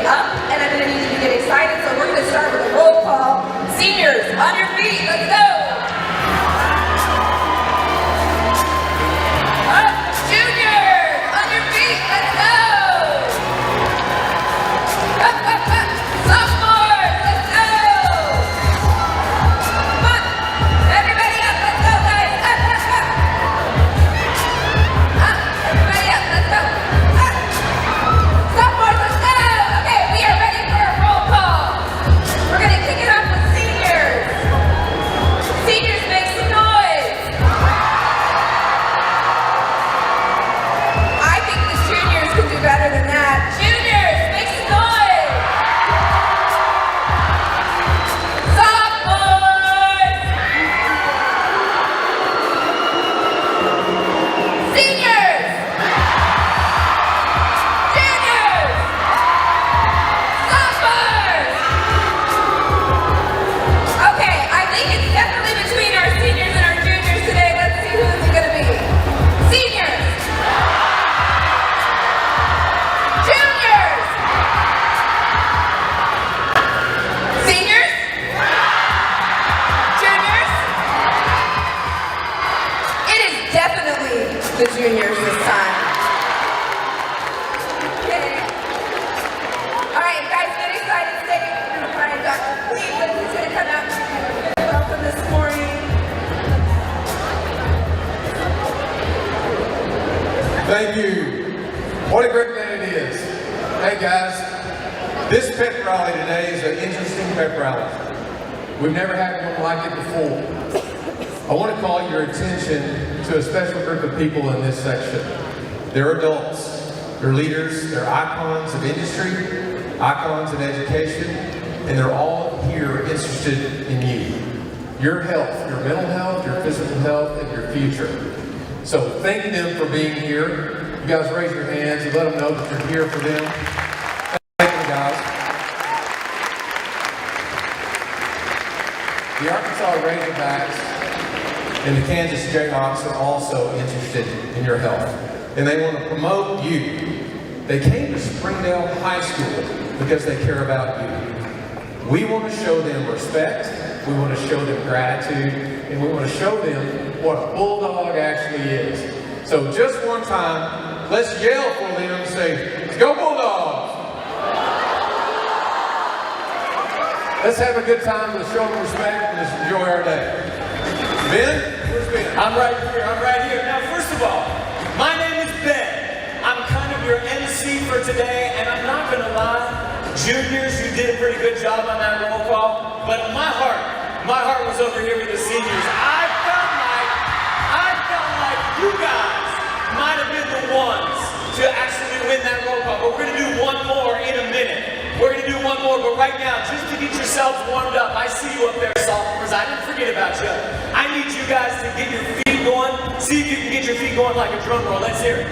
get up, and I'm going to need you to get excited, so we're going to start with a roll call. Seniors, on your feet, let's go! Up, juniors, on your feet, let's go! Up, up, up, sophomores, let's go! Come on, everybody up, let's go, guys, up, up, up! Up, everybody up, let's go! Up! Sophomores, let's go! Okay, we are ready for a roll call. We're going to kick it off with seniors. Seniors, make some noise. I think the juniors can do better than that. Juniors, make some noise. Sophomores. Seniors. Juniors. Sophomores. Okay, I think it's definitely between our seniors and our juniors today. Let's see who it's going to be. Seniors. Juniors. Seniors. Juniors. It is definitely the juniors this time. Okay. All right, guys, get excited. Stay. All right, Dr. Cleveland is going to come out and welcome this morning. Thank you. What a great day it is. Hey guys, this Pep-Rally today is an interesting Pep-Rally. We've never had one like it before. I want to call your attention to a special group of people in this section. They're adults, they're leaders, they're icons of industry, icons of education, and they're all here interested in you. Your health, your mental health, your physical health, and your future. So thank them for being here. You guys raise your hands and let them know that you're here for them. Thank you, guys. The Arkansas Razorbacks and the Kansas Jayhawks are also interested in your health, and they want to promote you. They came to Springdale High School because they care about you. We want to show them respect, we want to show them gratitude, and we want to show them what a bulldog actually is. So just one time, let's yell for them and say, "Go Bulldogs!" Let's have a good time, let's show them respect, and let's enjoy our day. Ben? Where's Ben? I'm right here. Now, first of all, my name is Ben. I'm kind of your MC for today, and I'm not going to lie, juniors, you did a pretty good job on that roll call, but my heart was over here with the seniors. I felt like you guys might have been the ones to actually win that roll call, but we're going to do one more in a minute. We're going to do one more, but right now, just to get yourselves warmed up, I see you up there, sophomores. I didn't forget about you. I need you guys to get your feet going. See if you can get your feet going like a drum roll. Let's hear it.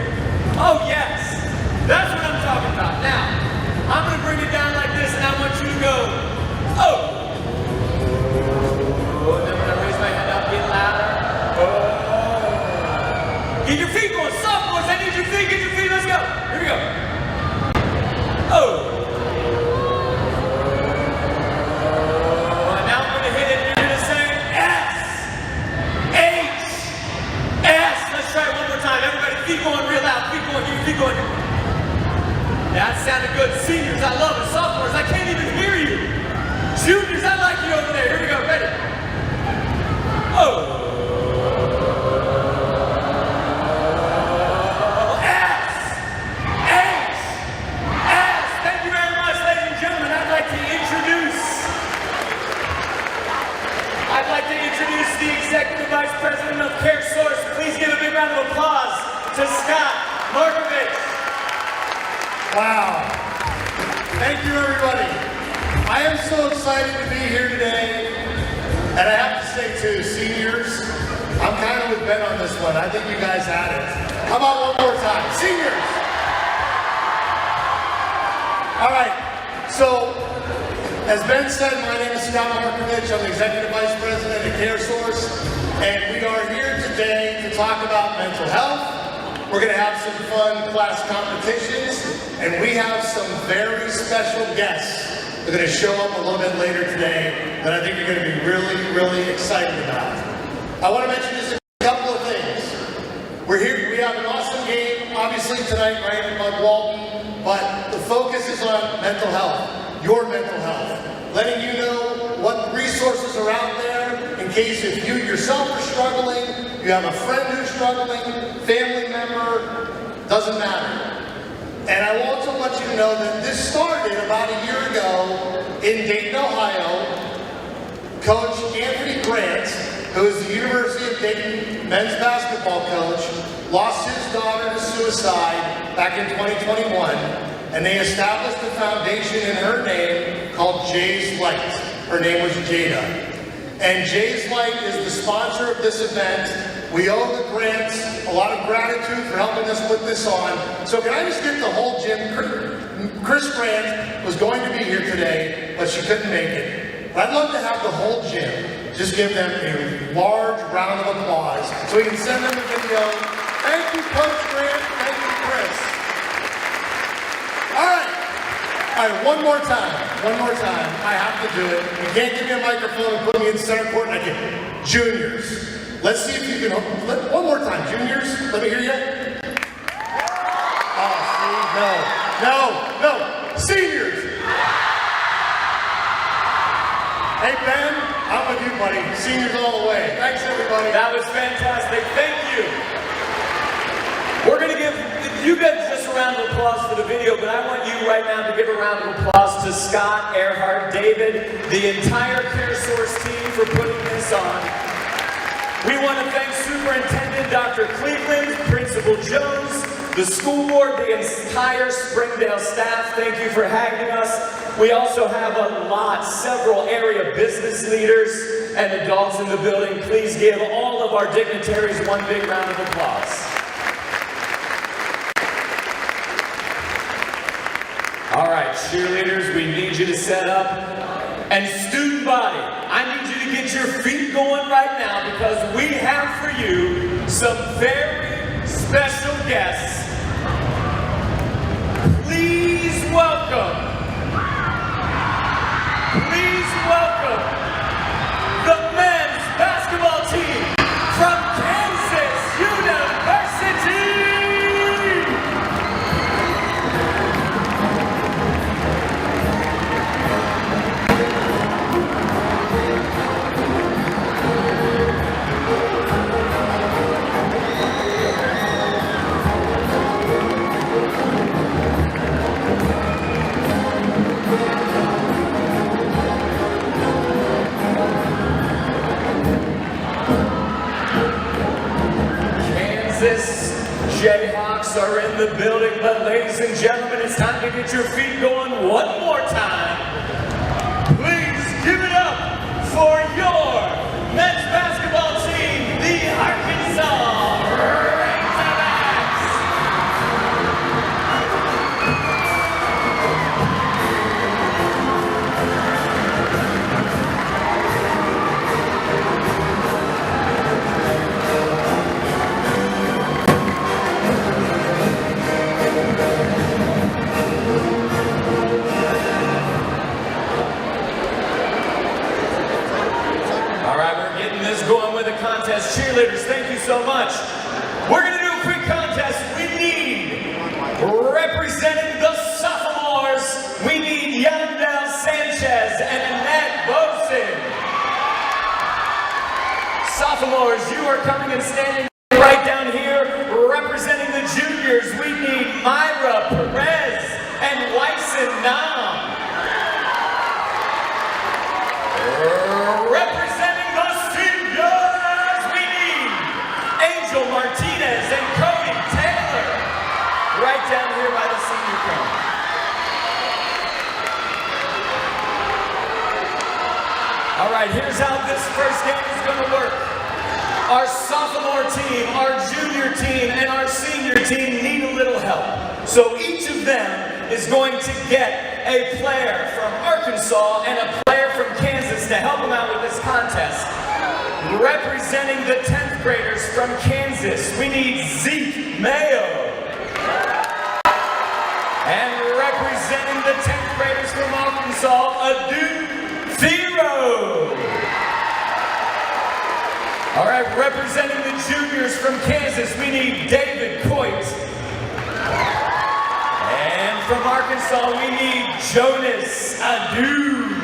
Oh, yes. That's what I'm talking about. Now, I'm going to bring it down like this, and I want you to go, oh. And then when I raise my hand up, get louder. Oh. Get your feet going. Sophomores, I need your feet. Get your feet. Let's go. Here we go. Oh. Keep going real loud, keep going. That sounded good. Seniors, I love it. Sophomores, I can't even hear you. Juniors, I like you over there. Here we go, ready? Oh. S. Thank you very much, ladies and gentlemen. I'd like to introduce the Executive Vice President of CareSource. Please give a big round of applause to Scott Markovich. Wow. Thank you, everybody. I am so excited to be here today. And I have to say, too, seniors, I'm kind of with Ben on this one. I think you guys had it. How about one more time? Seniors! All right. So, as Ben said, my name is Scott Markovich. I'm the Executive Vice President at CareSource. And we are here today to talk about mental health, We're going to have some fun class competitions, and we have some very special guests that are going to show up a little bit later today that I think you're going to be really, really excited about. I want to mention just a couple of things. We're here, we have an awesome game, obviously tonight, right, in Mud Walton, but the focus is on mental health, your mental health, letting you know what resources are out there in case if you yourself are struggling, you have a friend who's struggling, family member, doesn't matter. And I also want you to know that this started about a year ago in Dayton, Ohio. Coach Anthony Grant, who is the University of Dayton men's basketball coach, lost his daughter to suicide back in 2021, and they established a foundation in her name called Jay's Light. Her name was Jada. And Jay's Light is the sponsor of this event. We owe the Grants a lot of gratitude for helping us put this on. So can I just get the whole gym? Chris Grant was going to be here today, but she couldn't make it. But I'd love to have the whole gym just give them a large round of applause so we can send them a video. Thank you, Coach Grant. Thank you, Chris. All right. All right, one more time. I have to do it. You can't give me a microphone and put me in center court and I can. Juniors. Let's see if you can, one more time. Juniors, let me hear you. Oh, see, no. Seniors. Hey, Ben, I'm with you, buddy. Seniors all the way. Thanks, everybody. That was fantastic. Thank you. We're going to give you guys just a round of applause for the video, but I want you right now to give a round of applause to Scott, Earhart, David, the entire CareSource team for putting this on. We want to thank Superintendent Dr. Cleveland, Principal Jones, the school board, the entire Springdale staff. Thank you for having us. We also have several area business leaders and adults in the building. Please give all of our dignitaries one big round of applause. All right, cheerleaders, we need you to set up. And student body, I need you to get your feet going right now because we have for you some very special guests. Please welcome the men's basketball team from Kansas University. Kansas Jayhawks are in the building, but ladies and gentlemen, it's time to get your feet going one more time. Please give it up for your men's basketball team, the Arkansas Razorbacks. Going with the contest. Cheerleaders, thank you so much. We're going to do a quick contest. We need, representing the sophomores, we need Yandel Sanchez and Annette Bosin. Sophomores, you are coming and standing right down here. Representing the juniors, we need Myra Perez and Wyson Nam. Representing the seniors, we need Angel Martinez and Cody Taylor. Right down here by the senior cone. All right, here's how this first game is going to work. Our sophomore team, our junior team, and our senior team need a little help. So each of them is going to get a player from Arkansas and a player from Kansas to help them out with this contest. representing the 10th graders from Kansas, we need Zeke Mayo. And representing the 10th graders from Arkansas, Adu Thero. All right, representing the juniors from Kansas, we need David Coit. And from Arkansas, we need Jonas Adu.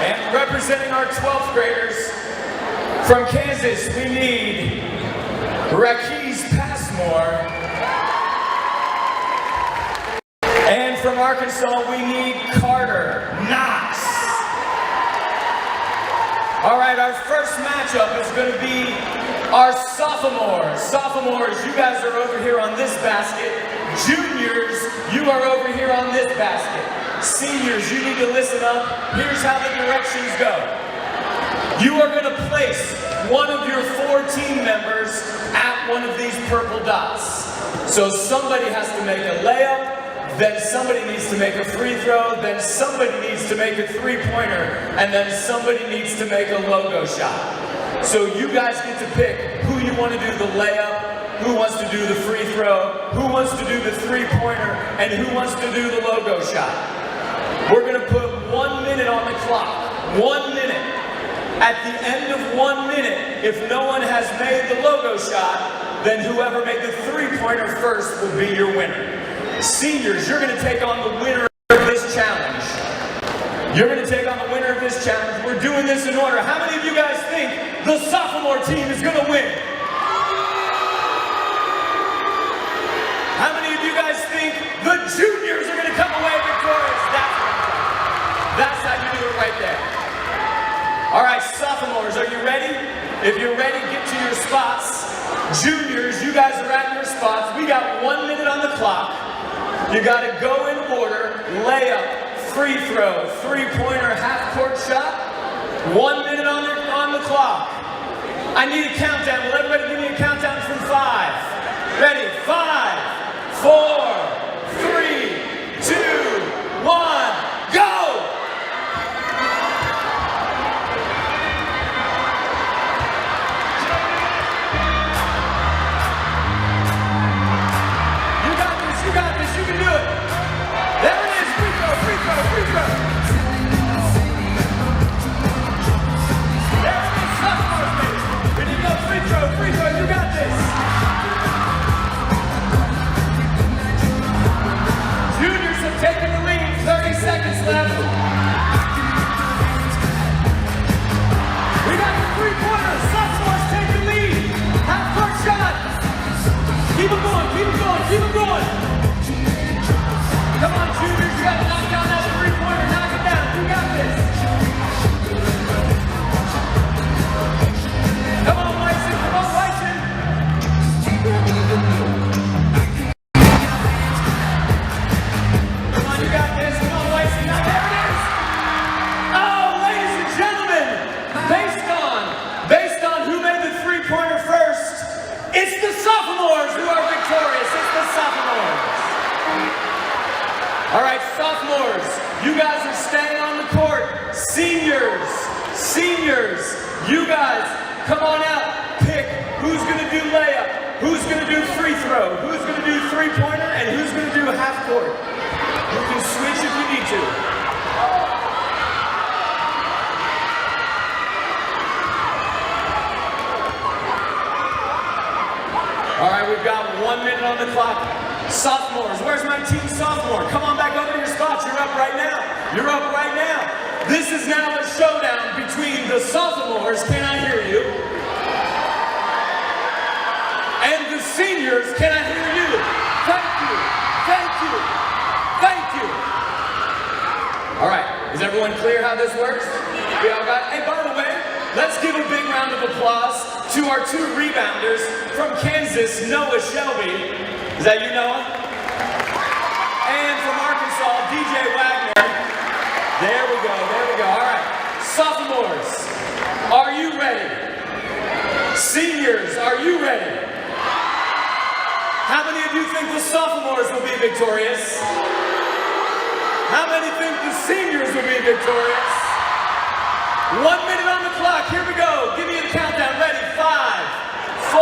And representing our 12th graders from Kansas, we need Rakeez Passmore. And from Arkansas, we need Carter Knox. All right, our first matchup is going to be our sophomores. Sophomores, you guys are over here on this basket. Juniors, you are over here on this basket. Seniors, you need to listen up. Here's how the directions go. You are going to place one of your 4 team members at one of these purple dots. So somebody has to make a layup, then somebody needs to make a free throw, then somebody needs to make a three-pointer, and then somebody needs to make a logo shot. So you guys get to pick who you want to do the layup, who wants to do the free throw, who wants to do the three-pointer, and who wants to do the logo shot. We're going to put 1 minute on the clock. 1 minute. At the end of 1 minute, if no one has made the logo shot, then whoever made the three-pointer first will be your winner. Seniors, you're going to take on the winner of this challenge. You're going to take on the winner of this challenge. We're doing this in order. How many of you guys think the sophomore team is going to win? How many of you guys think the juniors are going to come away victorious? That's how you do it right there. All right, sophomores, are you ready? If you're ready, get to your spots. Juniors, you guys are at your spots. We got 1 minute on the clock. You got to go in order: layup, free throw, three-pointer, half-court shot. 1 minute on the clock. I need a countdown. Will everybody give me a countdown from 5? Ready? 5, 4, 3, 2, 1, go! You got this, you can do it. There it is, free throw, free throw, free throw. There it is, sophomores, baby. Ready to go, free throw, you got this. Juniors have taken the lead, 30 seconds left. We got the three-pointers, sophomores take the lead. Half-court shot. Keep it going, keep it going, keep it going. Come on, juniors, you gotta knock down that three-pointer, knock it down, you got this. Come on, Wyson, come on, Wyson. Come on, you got this, come on, Wyson, now there it is. Oh, ladies and gentlemen, based on who made the three-pointer first, it's the sophomores who are victorious, it's the sophomores. All right, sophomores, you guys are staying on the court. Seniors, you guys, come on out. Pick who's going to do layup, who's going to do free throw, who's going to do three-pointer, and who's going to do half court. You can switch if you need to. All right, we've got 1 minute on the clock. Sophomores, where's my team sophomore? Come on back over to your spots. You're up right now. You're up right now. This is now a showdown between the sophomores, can I hear you? And the seniors, can I hear you? Thank you. Thank you. Thank you. All right, is everyone clear how this works? We all got, hey, by the way, let's give a big round of applause to our 2 rebounders from Kansas, Noah Shelby. Is that you, Noah? And from Arkansas, DJ Wagner. There we go, there we go. All right, sophomores, are you ready? Seniors, are you ready? How many of you think the sophomores will be victorious? How many think the seniors will be victorious? 1 minute on the clock. Here we go. Give me a countdown. Ready? 5, 4.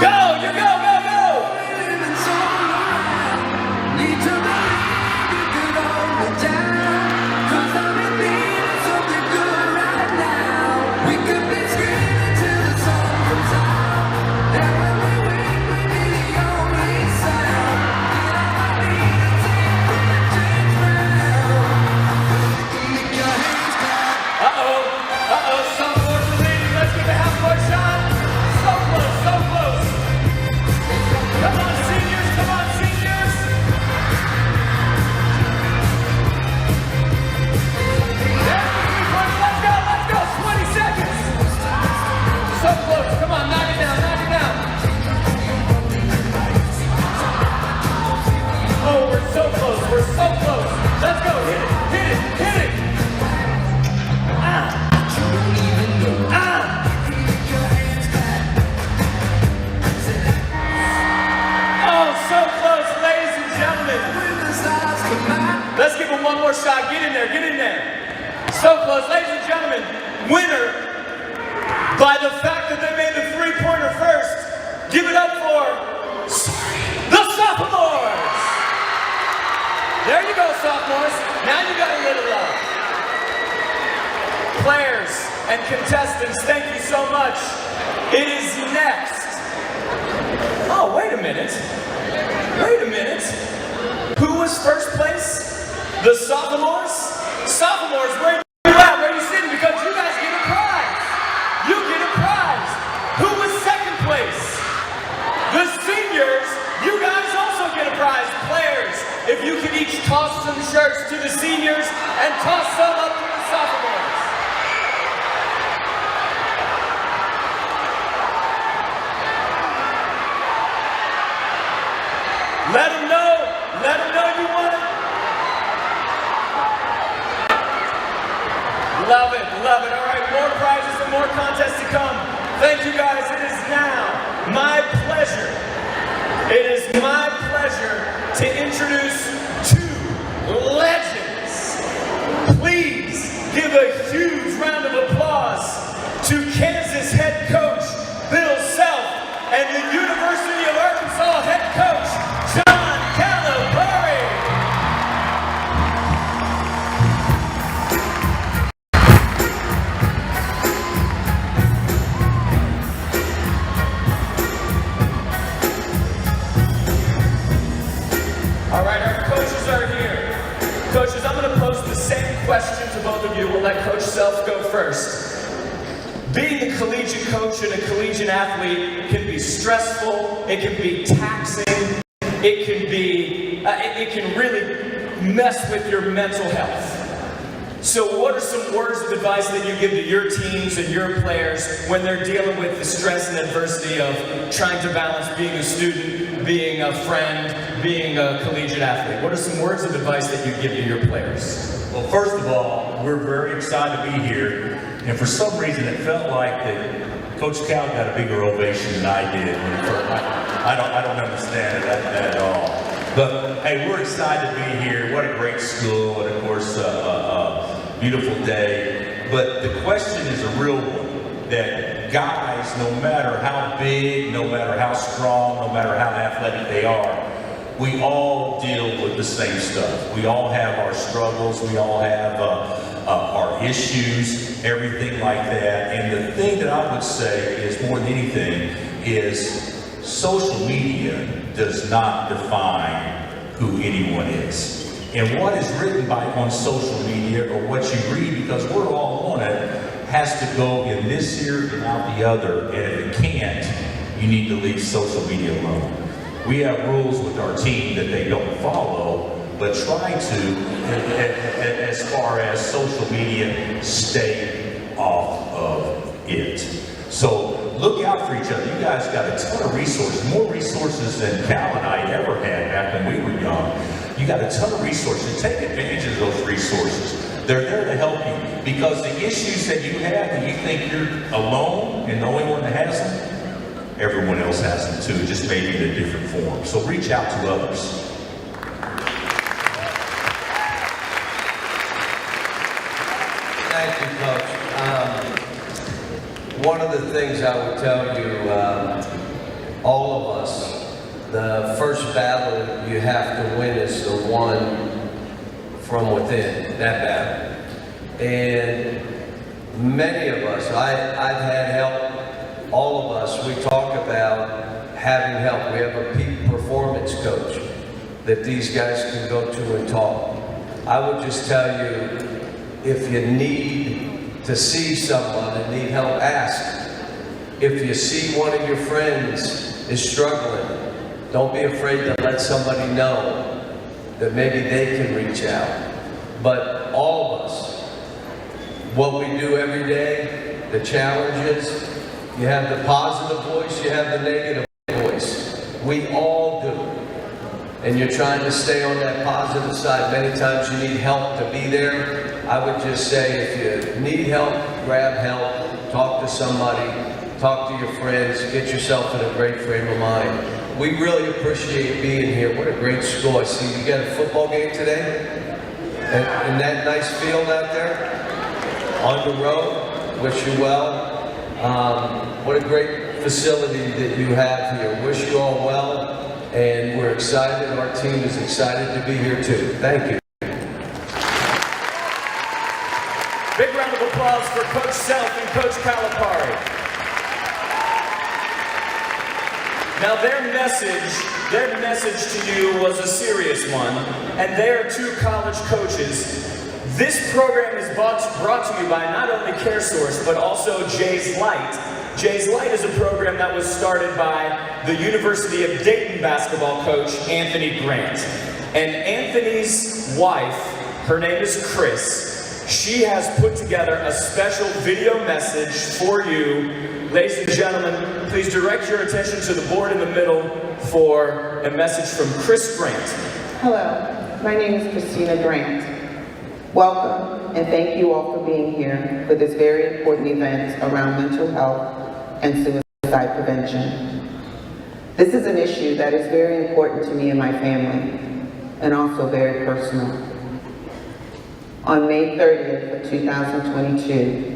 Go! You go! Go! Go! Let's give him one more shot. Get in there, get in there. So close. Ladies and gentlemen, winner by the fact that they made the three-pointer first. Give it up for the sophomores. There you go, sophomores. Now you got a little love. Players and contestants, thank you so much. It is next. Oh, wait a minute. Wait a minute. Who was first place? The sophomores? Sophomores, where are you at? Where are you sitting? Because you guys get a prize. You get a prize. Who was second place? The seniors. You guys also get a prize. Players, if you could each toss some shirts to the seniors and toss some up to the sophomores. Let them know you won it. Love it, love it. All right, more prizes and more contests to come. Thank you guys. It is now my pleasure. It is my pleasure to introduce two legends. Please give a huge round of applause to Kansas head coach Bill Self and the University of Arkansas head coach John Calipari. All right, our coaches are here. Coaches, I'm going to pose the same question to both of you. We'll let Coach Self go first. Being a collegiate coach and a collegiate athlete can be stressful, it can be taxing, it can really mess with your mental health. So what are some words of advice that you give to your teams and your players when they're dealing with the stress and adversity of trying to balance being a student, being a friend, being a collegiate athlete? What are some words of advice that you give to your players? Well, first of all, we're very excited to be here, and for some reason it felt like that Coach Cal got a bigger ovation than I did. I don't understand it at all. But hey, we're excited to be here. What a great school, and of course, beautiful day. But the question is a real one, that guys, no matter how big, no matter how strong, no matter how athletic they are, we all deal with the same stuff. We all have our struggles, we all have our issues, everything like that. And the thing that I would say is, more than anything, is social media does not define who anyone is. And what is written on social media, or what you read, because we're all on it, has to go in this ear and out the other. And if it can't, you need to leave social media alone. We have rules with our team that they don't follow, but try to, as far as social media, stay off of it. So look out for each other. You guys got a ton of resources, more resources than Cal and I ever had back when we were young. You got a ton of resources. Take advantage of those resources. They're there to help you, because the issues that you have and you think you're alone and the only one that has them, everyone else has them too, just maybe in a different form. So reach out to others. Thank you, Coach. One of the things I would tell you, all of us, the first battle you have to win is the one from within, that battle. And many of us, I've had help, all of us, we talk about having help. We have a peak performance coach that these guys can go to and talk. I would just tell you, if you need to see someone and need help, ask. If you see one of your friends is struggling, don't be afraid to let somebody know that maybe they can reach out. But all of us, what we do every day, the challenges, you have the positive voice, you have the negative voice. We all do. And you're trying to stay on that positive side. Many times you need help to be there. I would just say, if you need help, grab help, talk to somebody, talk to your friends, get yourself in a great frame of mind. We really appreciate being here. What a great school. I see you got a football game today? In that nice field out there? On the road? Wish you well. What a great facility that you have here. Wish you all well. And we're excited. Our team is excited to be here too. Thank you. Big round of applause for Coach Self and Coach Calipari. Now their message to you was a serious one, and they are two college coaches. This program is brought to you by not only CareSource, but also Jay's Light. Jay's Light is a program that was started by the University of Dayton basketball coach, Anthony Grant. And Anthony's wife, her name is Chris, she has put together a special video message for you. Ladies and gentlemen, please direct your attention to the board in the middle for a message from Chris Grant. Hello, my name is Christina Grant. Welcome, and thank you all for being here for this very important event around mental health and suicide prevention. This is an issue that is very important to me and my family, and also very personal. On May 30th of 2022,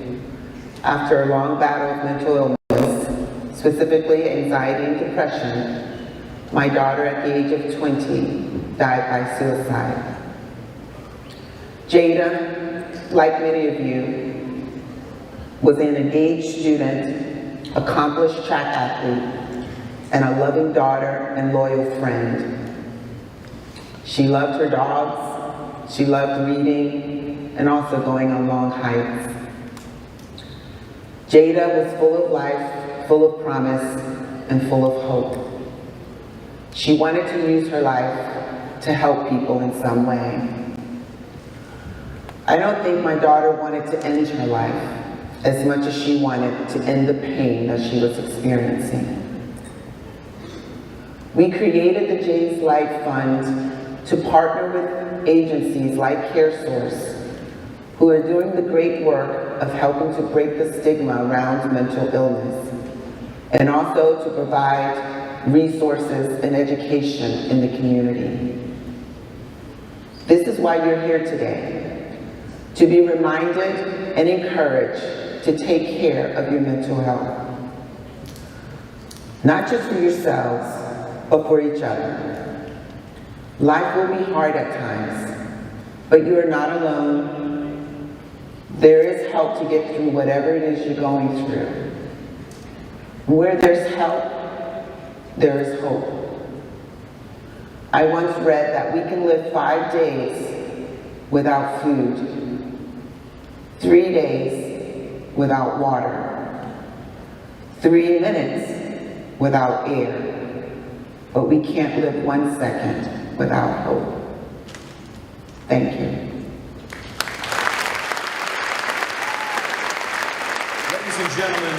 after a long battle of mental illness, specifically anxiety and depression, my daughter at the age of 20 died by suicide. Jada, like many of you, was an engaged student, accomplished track athlete, and a loving daughter and loyal friend. She loved her dogs, she loved reading, and also going on long hikes. Jada was full of life, full of promise, and full of hope. She wanted to use her life to help people in some way. I don't think my daughter wanted to end her life as much as she wanted to end the pain that she was experiencing. We created the Jay's Light Fund to partner with agencies like CareSource, who are doing the great work of helping to break the stigma around mental illness, and also to provide resources and education in the community. This is why you're here today, to be reminded and encouraged to take care of your mental health. Not just for yourselves, but for each other. Life will be hard at times, but you are not alone. There is help to get through whatever it is you're going through. Where there's help, there is hope. I once read that we can live 5 days without food, 3 days without water, 3 minutes without air, but we can't live 1 second without hope. Thank you. Ladies and gentlemen,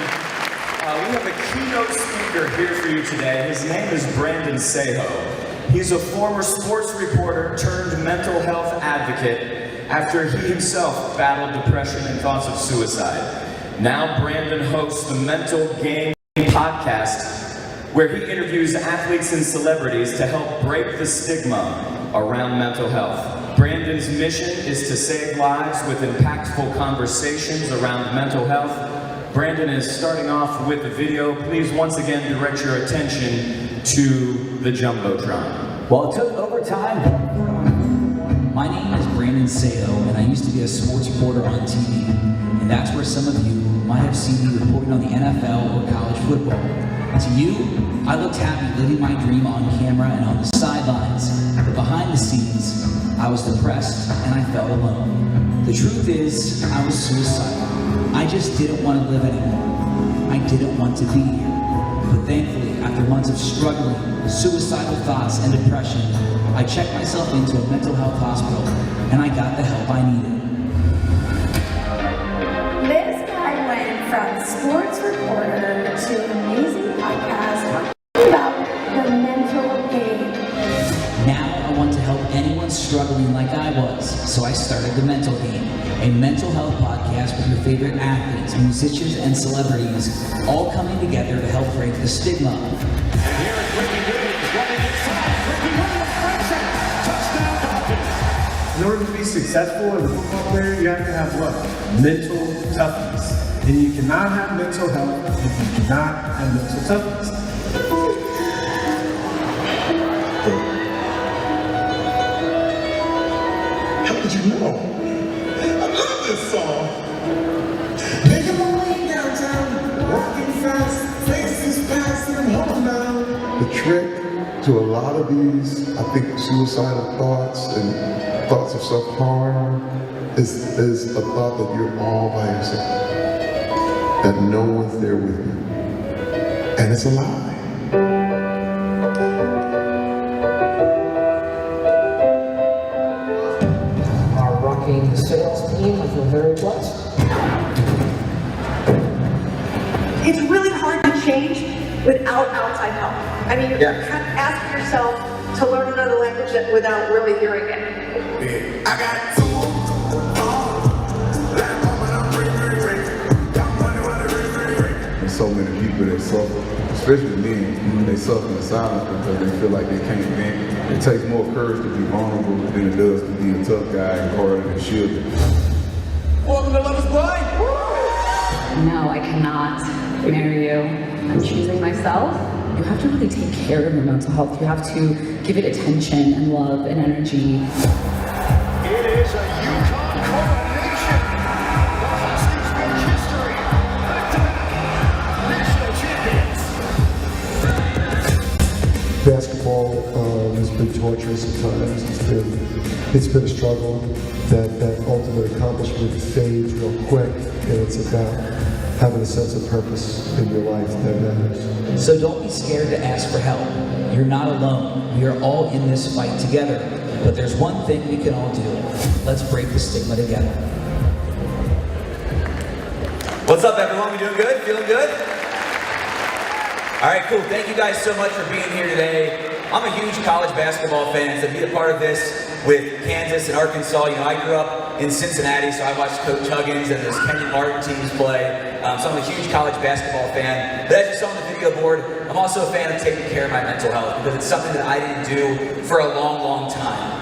we have a keynote speaker here for you today. His name is Brandon Seho. He's a former sports reporter turned mental health advocate after he himself battled depression and thoughts of suicide. Now Brandon hosts the Mental Game podcast where he interviews athletes and celebrities to help break the stigma around mental health. Brandon's mission is to save lives with impactful conversations around mental health. Brandon is starting off with a video. Please once again direct your attention to the Jumbotron. Well, it took over time. My name is Brandon Sato, and I used to be a sports reporter on TV. And that's where some of you might have seen me reporting on the NFL or college football. To you, I looked happy living my dream on camera and on the sidelines. But behind the scenes, I was depressed and I felt alone. The truth is, I was suicidal. I just didn't want to live anymore. I didn't want to be here. But thankfully, after months of struggling, suicidal thoughts, and depression, I checked myself into a mental health hospital, and I got the help I needed. This guy went from sports reporter to an amazing podcast talking about the mental game. Now I want to help anyone struggling like I was, so I started The Mental Game, a mental health podcast with your favorite athletes, musicians, and celebrities, all coming together to help break the stigma. In order to be successful as a football player, you have to have what? Mental toughness. And you cannot have mental health if you do not have mental toughness. How did you know? I love this song. Making my way downtown, walking fast, faces past and I'm home now. The trick to a lot of these, I think, suicidal thoughts and thoughts of self-harm is a thought that you're all by yourself, that no one's there with you, and it's a lie. Are rocking the sales team. I feel very blessed. It's really hard to change without outside help. I mean, you're kind of asking yourself to learn another language without really hearing it. I got There's so many people that suffer, especially men, they suffer in silence because they feel like they can't vent. It takes more courage to be vulnerable than it does to be a tough guy and harder than shield. Welcome to Love is Blind! No, I cannot marry you. I'm choosing myself. You have to really take care of your mental health. You have to give it attention and love and energy. It is a Yukon coronation. The Huskies make history. Back-to-back national champions. Basketball has been torturous at times. It's been a struggle. That ultimate accomplishment fades real quick, and it's about having a sense of purpose in your life that matters. So don't be scared to ask for help. You're not alone. We are all in this fight together. But there's one thing we can all do. Let's break the stigma together. What's up, everyone? We doing good? Feeling good? All right, cool. Thank you guys so much for being here today. I'm a huge college basketball fan, so to be a part of this with Kansas and Arkansas, you know, I grew up in Cincinnati, so I watched Coach Huggins and those Kenyon Martin teams play. So I'm a huge college basketball fan. But as you saw on the video board, I'm also a fan of taking care of my mental health because it's something that I didn't do for a long, long time.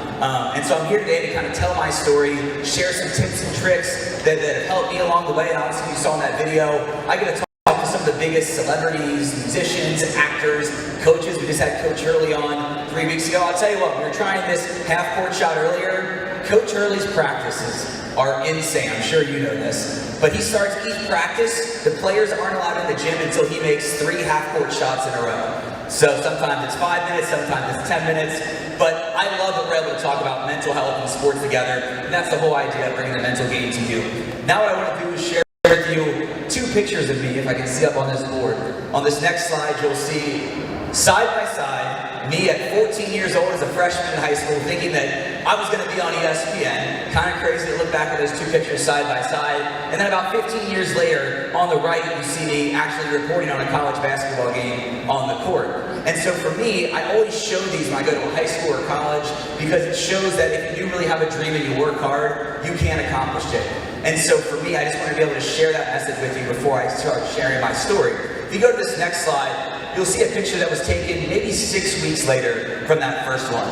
And so I'm here today to kind of tell my story, share some tips and tricks that have helped me along the way. And obviously you saw in that video, I get to talk to some of the biggest celebrities, musicians, actors, coaches. We just had Coach Hurley on 3 weeks ago. I'll tell you what, we were trying this half-court shot earlier. Coach Hurley's practices are insane. I'm sure you know this. But he starts each practice, the players aren't allowed in the gym until he makes 3 half-court shots in a row. So sometimes it's 5 minutes, sometimes it's 10 minutes. But I love that we're able to talk about mental health and sports together. And that's the whole idea of bringing the mental game to you. Now what I want to do is share with you 2 pictures of me, if I can see up on this board. On this next slide, you'll see side by side, me at 14 years old as a freshman in high school, thinking that I was going to be on ESPN. Kind of crazy to look back at those 2 pictures side by side. And then about 15 years later, on the right, you see me actually reporting on a college basketball game on the court. And so for me, I always show these when I go to a high school or college because it shows that if you do really have a dream and you work hard, you can accomplish it. And so for me, I just want to be able to share that message with you before I start sharing my story. If you go to this next slide, you'll see a picture that was taken maybe 6 weeks later from that first one.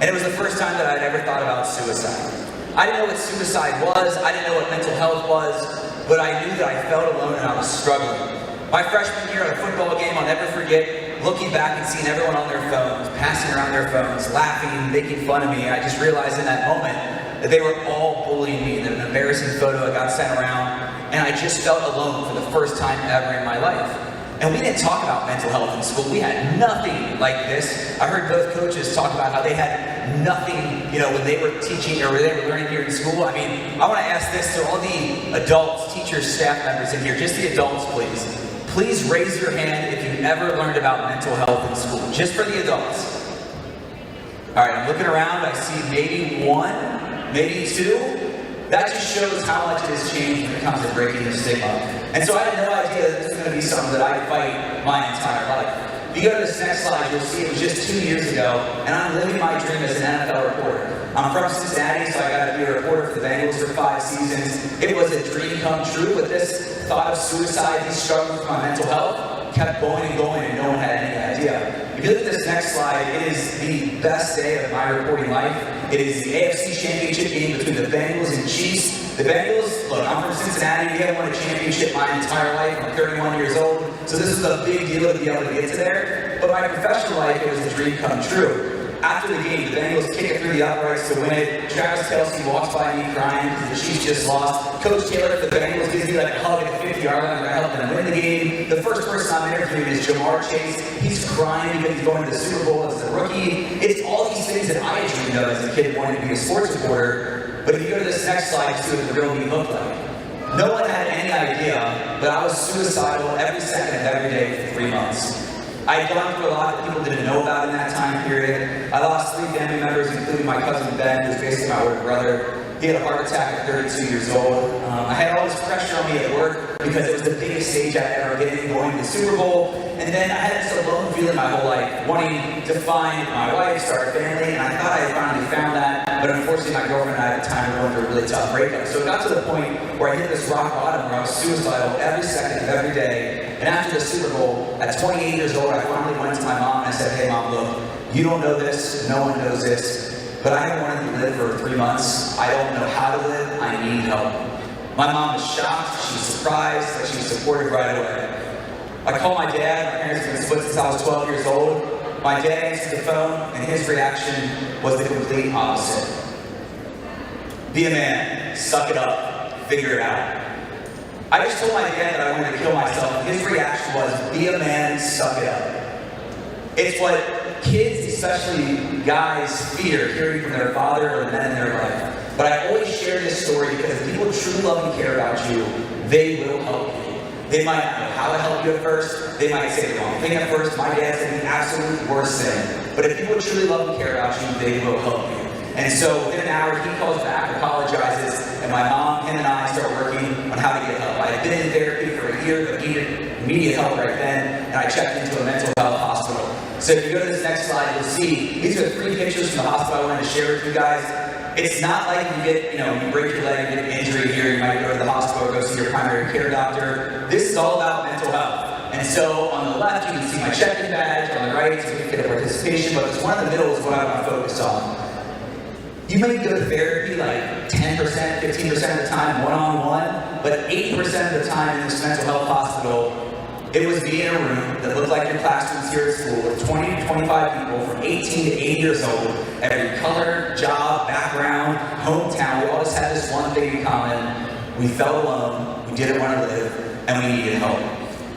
And it was the first time that I'd ever thought about suicide. I didn't know what suicide was, I didn't know what mental health was, but I knew that I felt alone and I was struggling. My freshman year at a football game, I'll never forget looking back and seeing everyone on their phones, passing around their phones, laughing, making fun of me. I just realized in that moment that they were all bullying me, that an embarrassing photo had got sent around, and I just felt alone for the first time ever in my life. And we didn't talk about mental health in school. We had nothing like this. I heard both coaches talk about how they had nothing, you know, when they were teaching or when they were learning here in school. I mean, I want to ask this to all the adults, teachers, staff members in here, just the adults, please. Please raise your hand if you ever learned about mental health in school, just for the adults. All right, I'm looking around, I see maybe one, maybe two. That just shows how much it has changed when it comes to breaking the stigma. And so I had no idea that this was going to be something that I'd fight my entire life. If you go to this next slide, you'll see it was just 2 years ago, and I'm living my dream as an NFL reporter. I'm from Cincinnati, so I got to be a reporter for the Bengals for 5 seasons. It was a dream come true, but this thought of suicide, these struggles with my mental health, kept going and going, and no one had any idea. If you look at this next slide, it is the best day of my reporting life. It is the AFC Championship game between the Bengals and Chiefs. The Bengals, look, I'm from Cincinnati. We haven't won a championship my entire life. I'm 31 years old, so this is a big deal to be able to get to there. But my professional life, it was a dream come true. After the game, the Bengals kick it through the uprights to win it. Travis Kelce walks by me crying because the Chiefs just lost. Coach Taylor for the Bengals gives me like a hug at the 50-yard line to help them win the game. The first person I'm interviewing is Jamar Chase. He's crying because he's going to the Super Bowl as a rookie. It's all these things that I dreamed of as a kid wanting to be a sports reporter. But if you go to this next slide, you see what the real me looked like. No one had any idea, but I was suicidal every second of every day for 3 months. I had gone through a lot that people didn't know about in that time period. I lost 3 family members, including my cousin Ben, who's basically my older brother. He had a heart attack at 32 years old. I had all this pressure on me at work because it was the biggest stage I'd ever been in, going to the Super Bowl. And then I had this alone feeling my whole life, wanting to find my wife, start a family, and I thought I had finally found that. But unfortunately, my girlfriend and I at the time were going through a really tough breakup. So it got to the point where I hit this rock bottom where I was suicidal every second of every day. And after the Super Bowl, at 28 years old, I finally went to my mom and I said, "Hey mom, look, you don't know this, no one knows this, but I haven't wanted to live for 3 months. I don't know how to live, I need help." My mom was shocked, she was surprised, but she was supportive right away. I called my dad. My parents have been split since I was 12 years old. My dad answered the phone, and his reaction was the complete opposite. Be a man, suck it up, figure it out. I just told my dad that I wanted to kill myself, and his reaction was, be a man, suck it up. It's what kids, especially guys, fear hearing from their father or the men in their life. But I always share this story because if people truly love and care about you, they will help you. They might not know how to help you at first. They might say the wrong thing at first. My dad said the absolute worst thing. But if people truly love and care about you, they will help you. And so within an hour, he calls back, apologizes, and my mom, him, and I start working on how to get help. I had been in therapy for a year, but needed immediate help right then, and I checked into a mental health hospital. So if you go to this next slide, you'll see these are 3 pictures from the hospital I wanted to share with you guys. It's not like you get, you break your leg, you get an injury here, you might go to the hospital, go see your primary care doctor. This is all about mental health. And so on the left, you can see my check-in badge. On the right, it's a certificate of participation, but it's one in the middle is what I want to focus on. You may go to therapy like 10%, 15% of the time, one-on-one, but 80% of the time in this mental health hospital, it was me in a room that looked like your classrooms here at school with 20 to 25 people from 18 to 80 years old, every color, job, background, hometown. We all just had this one thing in common. We felt alone, we didn't want to live, and we needed help.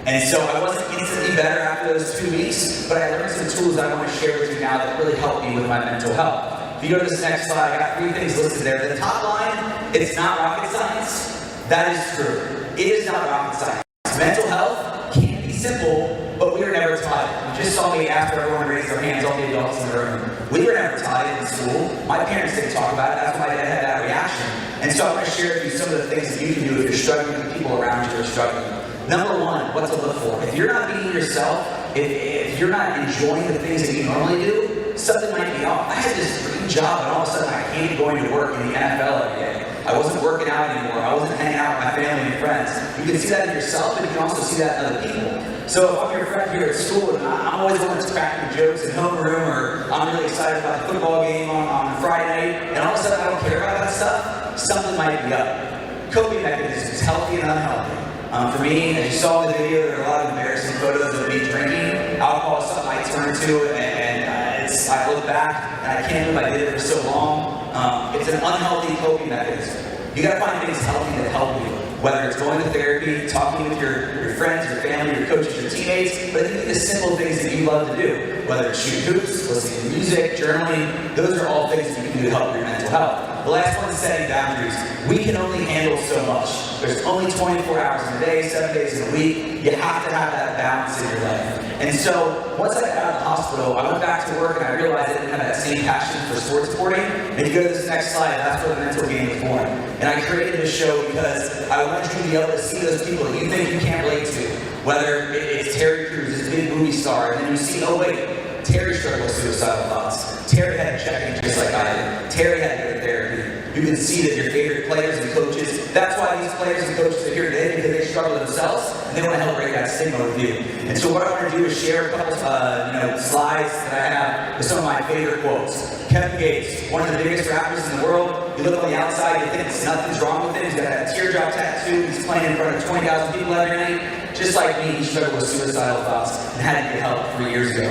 And so I wasn't instantly better after those 2 weeks, but I learned some tools that I want to share with you now that really helped me with my mental health. If you go to this next slide, I got 3 things listed there. The top line, it's not rocket science. That is true. It is not rocket science. Mental health can be simple, but we were never taught it. You just saw me after everyone raised their hands, all the adults in the room. We were never taught it in school. My parents didn't talk about it. That's why I had that reaction. And so I'm going to share with you some of the things that you can do if you're struggling with people around you who are struggling. Number 1, what to look for. If you're not being yourself, if you're not enjoying the things that you normally do, something might be off. I had this dream job, and all of a sudden I hated going to work in the NFL every day. I wasn't working out anymore. I wasn't hanging out with my family and friends. You can see that in yourself, but you can also see that in other people. So if I'm your friend here at school and I'm always the one that's cracking jokes in homeroom, or I'm really excited about the football game on Friday night, and all of a sudden I don't care about that stuff, something might be up. Coping mechanisms, healthy and unhealthy. For me, as you saw in the video, there are a lot of embarrassing photos of me drinking. Alcohol is something I turn to, and I look back, and I can't believe I did it for so long. It's an unhealthy coping mechanism. You gotta find things healthy that help you. Whether it's going to therapy, talking with your friends, your family, your coaches, your teammates, but I think the simple things that you love to do. Whether it's shoot hoops, listening to music, journaling, those are all things that you can do to help your mental health. The last one is setting boundaries. We can only handle so much. There's only 24 hours in a day, 7 days in a week. You have to have that balance in your life. And so, once I got out of the hospital, I went back to work and I realized I didn't have that same passion for sports reporting. And you go to this next slide, that's where the mental game was born. And I created this show because I want you to be able to see those people that you think you can't relate to. Whether it's Terry Crews, this big movie star, and then you see, oh wait, Terry struggled with suicidal thoughts. Terry had a check-in just like I did. Terry had to go to therapy. You can see that your favorite players and coaches, that's why these players and coaches are here today, because they struggle themselves, and they want to help break that stigma with you. And so what I want to do is share a couple slides that I have with some of my favorite quotes. Kevin Gates, one of the biggest rappers in the world. You look on the outside, you think nothing's wrong with him. He's got that teardrop tattoo. He's playing in front of 20,000 people every night. Just like me, he struggled with suicidal thoughts and had to get help 3 years ago.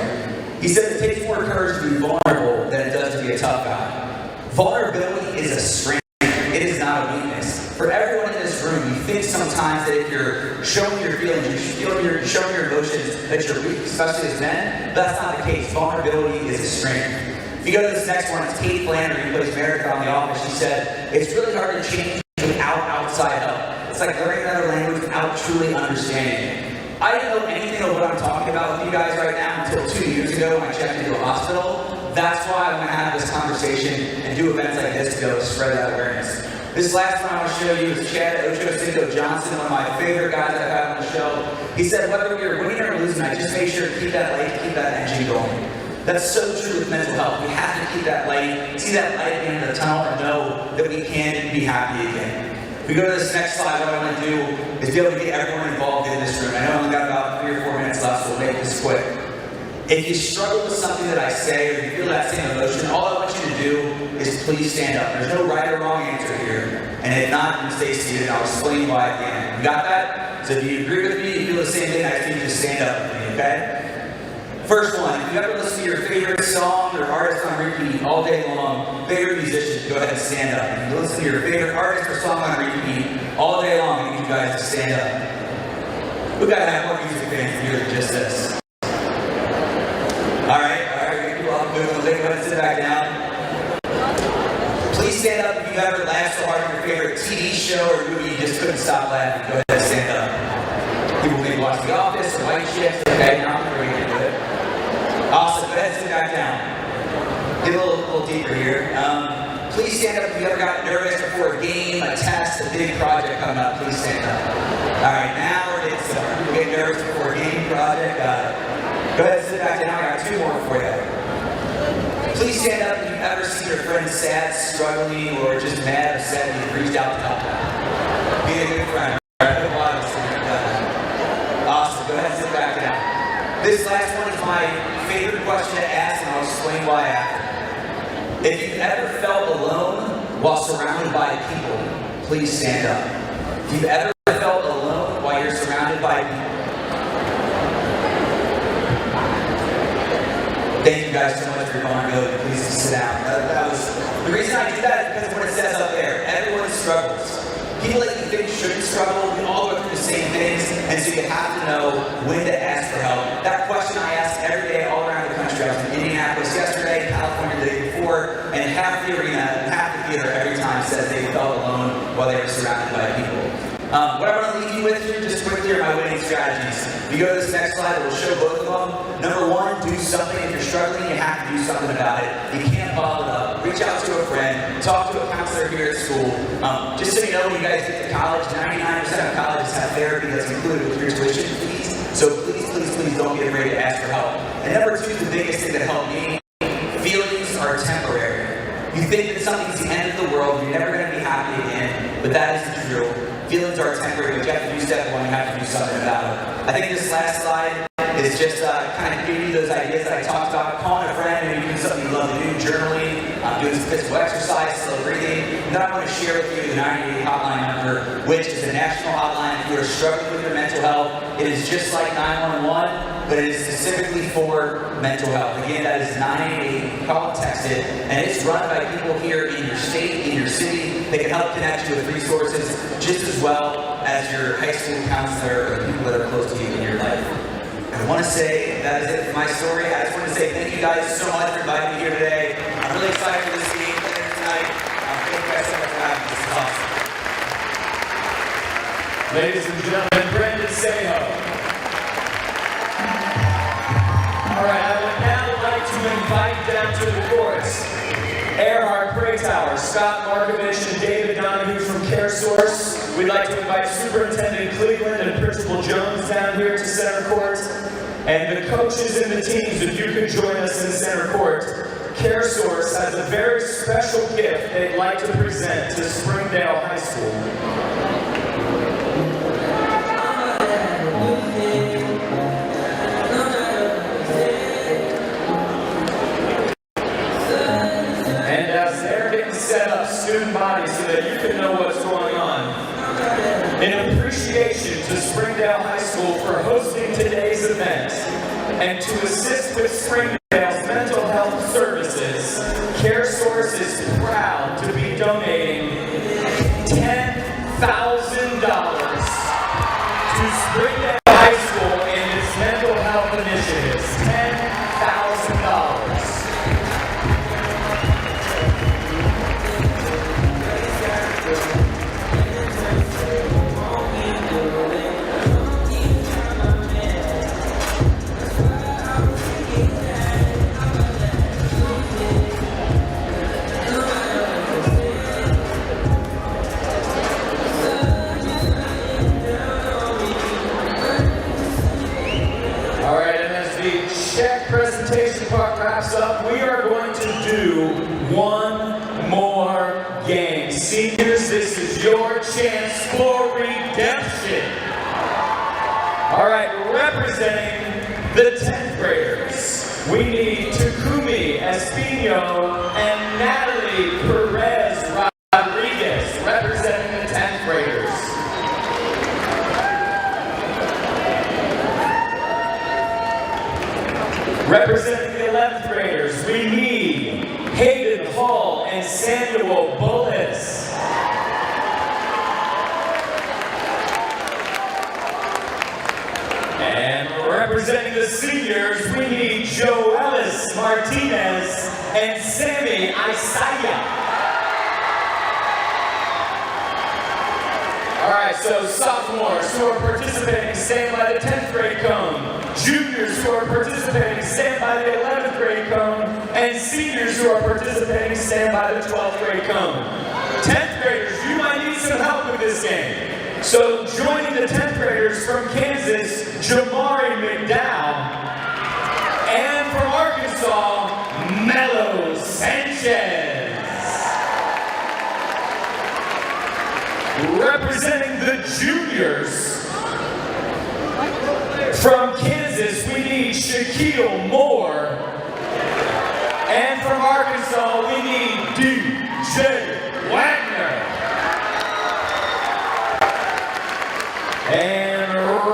He said it takes more courage to be vulnerable than it does to be a tough guy. Vulnerability is a strength. It is not a weakness. For everyone in this room, you think sometimes that if you're showing your feelings, you're showing your emotions, that you're weak, especially as men. But that's not the case. Vulnerability is a strength. If you go to this next one, it's Kate Flannery, who plays Meredith on The Office. She said, it's really hard to change without outside help. It's like learning another language without truly understanding it. I didn't know anything of what I'm talking about with you guys right now until 2 years ago when I checked into a hospital. That's why I'm going to have this conversation and do events like this to go spread that awareness. This last one I want to show you is Chad Ochocinco-Johnson, one of my favorite guys I've had on the show. He said, whether you're winning or losing, I just make sure to keep that light, keep that energy going. That's so true with mental health. We have to keep that light, see that light at the end of the tunnel, and know that we can be happy again. If we go to this next slide, what I want to do is be able to get everyone involved in this room. I know I've only got about 3 or 4 minutes left, so we'll make this quick. If you struggle with something that I say, or you feel that same emotion, all I want you to do is please stand up. There's no right or wrong answer here. And if not, you can stay seated, and I'll explain why at the end. You got that? So if you agree with me, you feel the same thing, I just need you to stand up with me, okay? First one, if you ever listen to your favorite song or artist on repeat all day long, favorite musician, go ahead and stand up. If you listen to your favorite artist or song on repeat all day long, I need you guys to stand up. We've got to have more music fans here than just this. Alright, people all good. Go ahead and sit back down. Please stand up if you ever laughed so hard at your favorite TV show or movie you just couldn't stop laughing. Go ahead and stand up. People maybe watch The Office or White Chicks. Okay, now I'm ready to do it. Awesome, go ahead and sit back down. Get a little deeper here. Please stand up if you ever got nervous before a game, a test, a big project coming up. Please stand up. Alright, now we're getting started. People get nervous before a game, project, got it. Go ahead and sit back down. I got 2 more for you. Please stand up if you've ever seen your friend sad, struggling, or just mad, upset, and you've reached out to help them. Be a good friend. Awesome. Go ahead and sit back down. This last one is my favorite question to ask, and I'll explain why after. If you've ever felt alone while surrounded by people, please stand up. If you've ever felt alone while you're surrounded by people, thank you guys so much for your vulnerability. Please sit down. That was the reason I do that is because of what it says up there. Everyone struggles. People that you think shouldn't struggle, we all go through the same things, and so you have to know when to ask for help. That question I ask every day all around the country. I was in Indianapolis yesterday, California the day before, and half the arena, half the theater every time says they felt alone while they were surrounded by people. What I want to leave you with here, just quickly, are my winning strategies. If you go to this next slide, it will show both of them. Number 1, do something. If you're struggling, you have to do something about it. You can't bottle it up. Reach out to a friend. Talk to a counselor here at school. Just so you know, when you guys get to college, 99% of colleges have therapy that's included with your tuition fees. So please, please, please don't be afraid to ask for help. And number 2 is the biggest thing that helped me. Feelings are temporary. You think that something's the end of the world, you're never going to be happy again, but that isn't true. Feelings feelings are temporary, but you have to do step one, you have to do something about it. I think this last slide is just kind of giving you those ideas that I talked about. Calling a friend, maybe doing something you love to do, journaling, doing some physical exercise, slow breathing. And then I want to share with you the 98 hotline number, which is a national hotline. If you are struggling with your mental health, it is just like 911, but it is specifically for mental health. Again, that is 988. Call and text it, and it's run by people here in your state, in your city. They can help connect you with resources just as well as your high school counselor or people that are close to you in your life. I want to say that is it for my story. I just want to say thank you guys so much for inviting me here today. I'm really excited for this game later tonight. Thank you guys so much for having me. This is awesome. Ladies and gentlemen, Brandon Seho. All right, I would now like to invite down to the courts Earhart Praytower, Scott Markovich, and David Donahue from CareSource. We'd like to invite Superintendent Cleveland and Principal Jones down here to center court. And the coaches and the teams, if you could join us in center court. CareSource has a very special gift they'd like to present to Springdale High School. Set up student bodies so that you can know what's going on. In appreciation to Springdale High School for hosting today's event and to assist with Springdale's mental health services, CareSource is proud to be donating $10,000 to Springdale High School in its mental health initiatives. $10,000. Presentation part wraps up, we are going to do one more game. Seniors, this is your chance for redemption. All right, representing the 10th graders, we need Takumi Espino and Natalie Perez Rodriguez, representing the 10th graders. Representing the 11th graders, we need Hayden Hall and Samuel Bullis. And representing the seniors, we need Joelis Martinez and Sammy Isaiah. All right, so sophomores who are participating, stand by the 10th grade cone. Juniors who are participating, stand by the 11th grade cone. And seniors who are participating, stand by the 12th grade cone. 10th graders, you might need some help with this game. So joining the 10th graders from Kansas, Jamari McDowell. And from Arkansas, Melo Sanchez. Representing the juniors, from Kansas, we need Shaquille Moore. And from Arkansas, we need DJ Wagner. And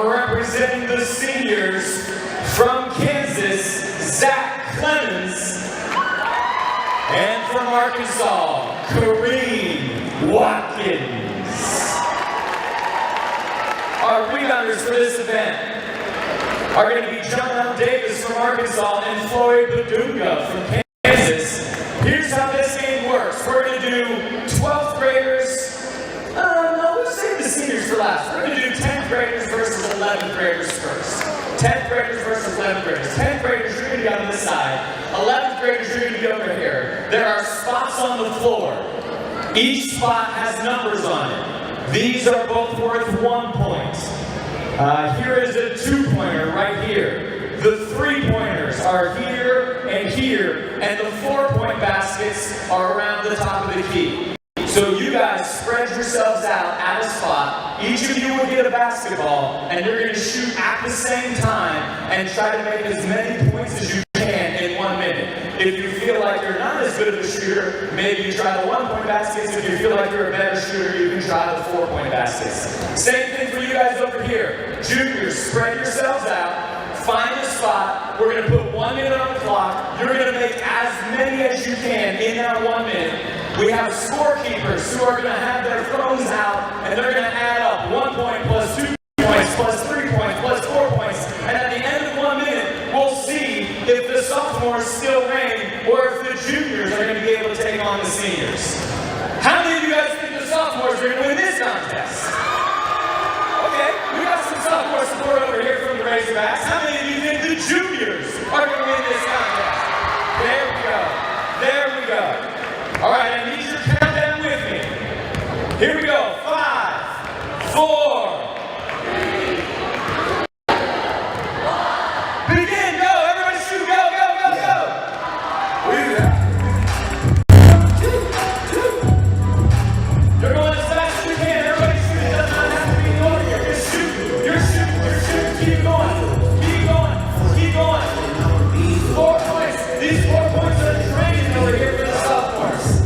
representing the seniors, from Kansas, Zach Clemens. And from Arkansas, Kareem Watkins. Our rebounders for this event are going to be John Davis from Arkansas and Floyd Badunga from Kansas. Here's how this game works. We're going to do 12th graders. No, we'll save the seniors for last. We're going to do 10th graders versus 11th graders first. 10th graders versus 11th graders. 10th graders, you're going to be on this side. 11th graders, you're going to be over here. There are spots on the floor. Each spot has numbers on it. These are both worth 1 point. Here is a 2-pointer right here. The 3-pointers are here, and the 4-point baskets are around the top of the key. So So you guys spread yourselves out at a spot. Each of you will get a basketball, and you're going to shoot at the same time and try to make as many points as you can in 1 minute. If you feel like you're not as good of a shooter, maybe you try the 1-point baskets. If you feel like you're a better shooter, you can try the 4-point baskets. Same thing for you guys over here. Juniors, spread yourselves out. Find a spot. We're going to put 1 minute on the clock. You're going to make as many as you can in that 1 minute. We have scorekeepers who are going to have their phones out, and they're going to add up 1 point plus 2 points plus 3 points plus 4 points. And at the end of 1 minute, we'll see if the sophomores still reign or if the juniors are going to be able to take on the seniors. How many of you guys think the sophomores are going to win this contest? Okay, we got some sophomore support over here from the Razorbacks. How many of you think the juniors are going to win this contest? There we go. There we go. All right, I need you to count down with me. Here we go. 5, 4, 3, 2, 1. Begin. Go. Everybody shoot. Go, go, go, go. You're going as fast as you can. Everybody shoot. It does not have to be in order. You're just shooting. You're shooting. You're shooting. Keep going. Keep going. Keep going. 4 points. These 4 points are training over here for the sophomores.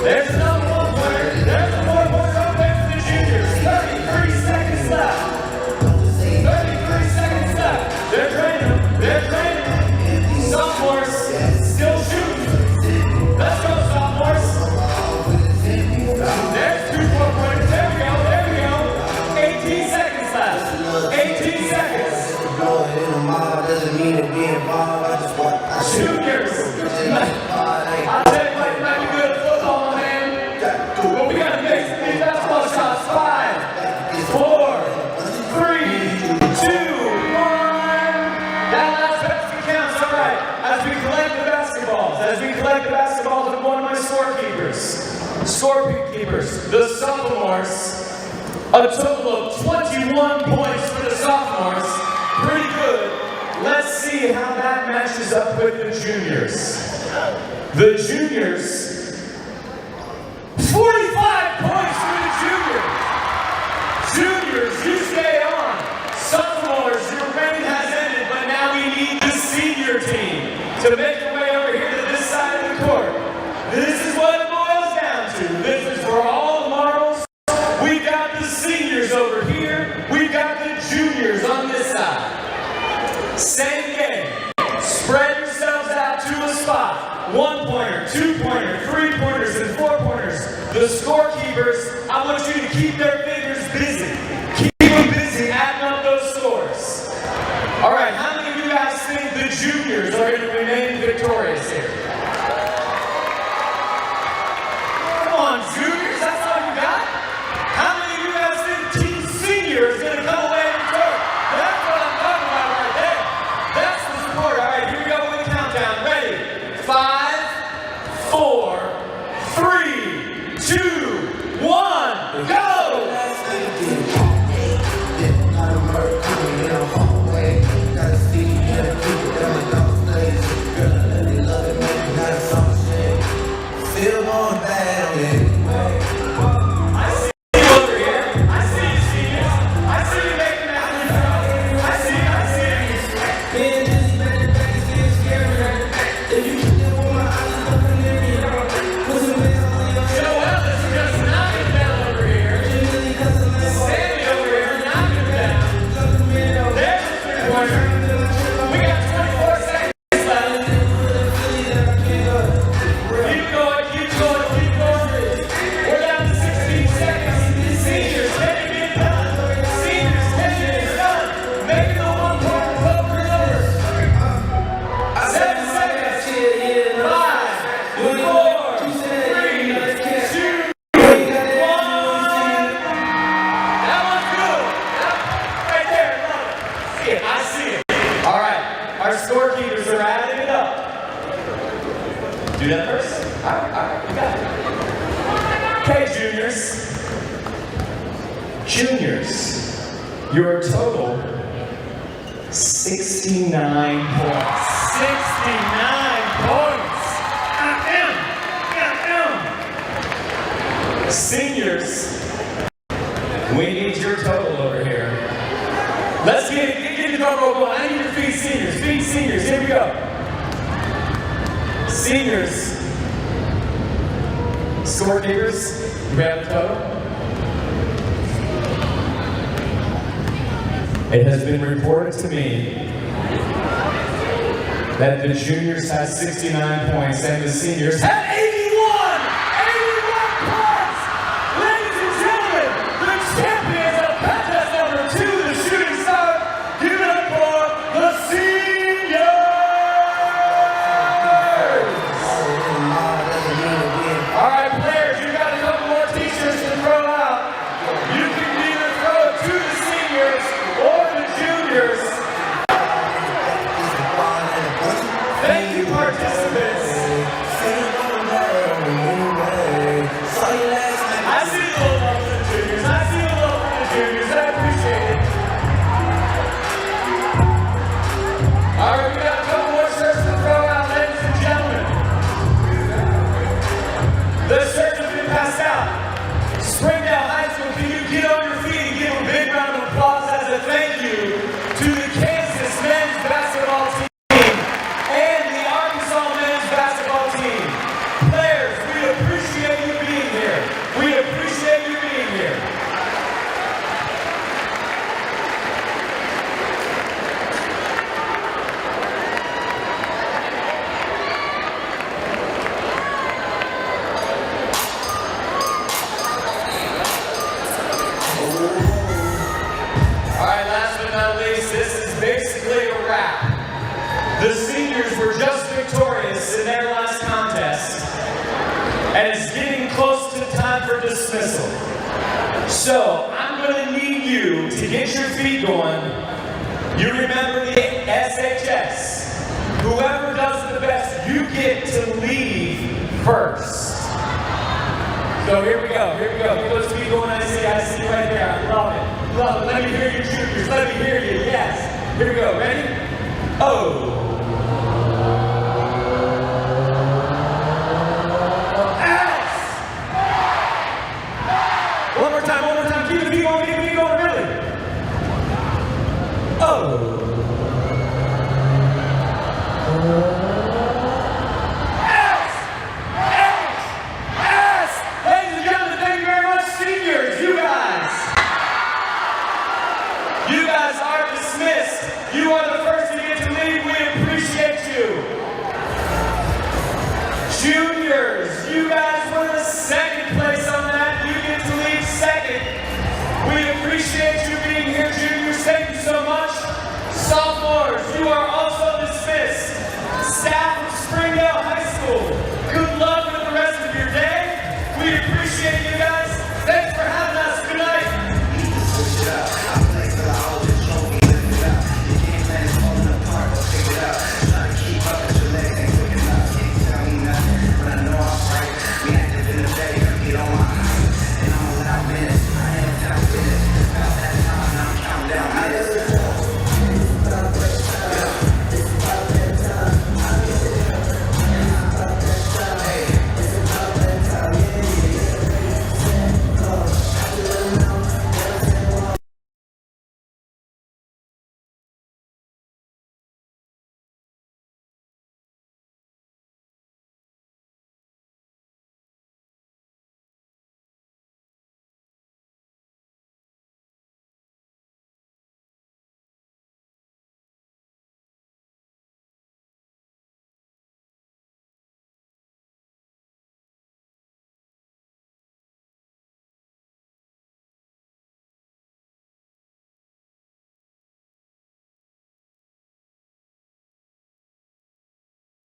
There's another 1-pointer. There's a 4-pointer over there for the juniors. 33 seconds left. 33 seconds left. They're training. They're training. Sophomores still shooting. Let's go, sophomores. There's 2 4-pointers. There we go. There we go. 18 seconds left. 18 seconds. Juniors. I'll tell you what, you might be good at football, my man. But we gotta make some big basketball shots. 5, 4, 3, 2, 1. That last basket counts. All right. As we collect the basketballs, I'm one of my scorekeepers. Scorekeepers, the sophomores. A total of 21 points for the sophomores. Pretty good. Let's see how that matches up with the juniors. The juniors, 45 points for the juniors. Juniors, you stay on. Sophomores, your reign has ended, but now we need the senior team to make their way over here to this side of the court. This is what it boils down to. This is for all the marbles. We've got the seniors over here. We've got the juniors on this side. Same game. Spread yourselves out to a spot. 1-pointer, 2-pointer, 3-pointers, and 4-pointers. The scorekeepers, I want you to keep their fingers busy. Keep them busy adding up those scores. All right, how many of you guys think the juniors are going to remain victorious here? Come on, juniors, that's all you got? How many of you guys think Team Senior is going to come away victorious? That's what I'm talking about right there. That's the support. All right, here we go with the countdown. Ready? 5, 4, 3, 2, 1, go! Do that first? All right, you got it. Okay, juniors. Juniors, your total, 69 points. 69 points! Seniors, we need your total over here. Let's get the drum roll going. I need your feet, seniors. Feet, seniors. Here we go. Seniors, scorekeepers, do we have the total? It has been reported to me that the juniors had 69 points and the seniors had 81! 81 points! Ladies and gentlemen, the champions of contest number 2, the shooting star, give it up for the seniors! All right, players, you got a couple more t-shirts to throw out. You can either throw it to the seniors or the juniors. Thank you, participants. I see a little love for the juniors. I see a little love for the juniors. I appreciate it. All right, we got a couple more shirts to throw out, ladies and gentlemen. The shirts have been passed out. Springdale High School, can you get on your feet and give a big round of applause as a thank you to the Kansas men's basketball team? The seniors were just victorious in their last contest, and it's getting close to time for dismissal. So, I'm going to need you to get your feet going. You remember the SHS. Whoever does the best, you get to leave first. So here we go, here we go. Get those feet going, I see right there. I love it, love it. Let me hear you, juniors, let me hear you, yes. Here we go, ready? Oh.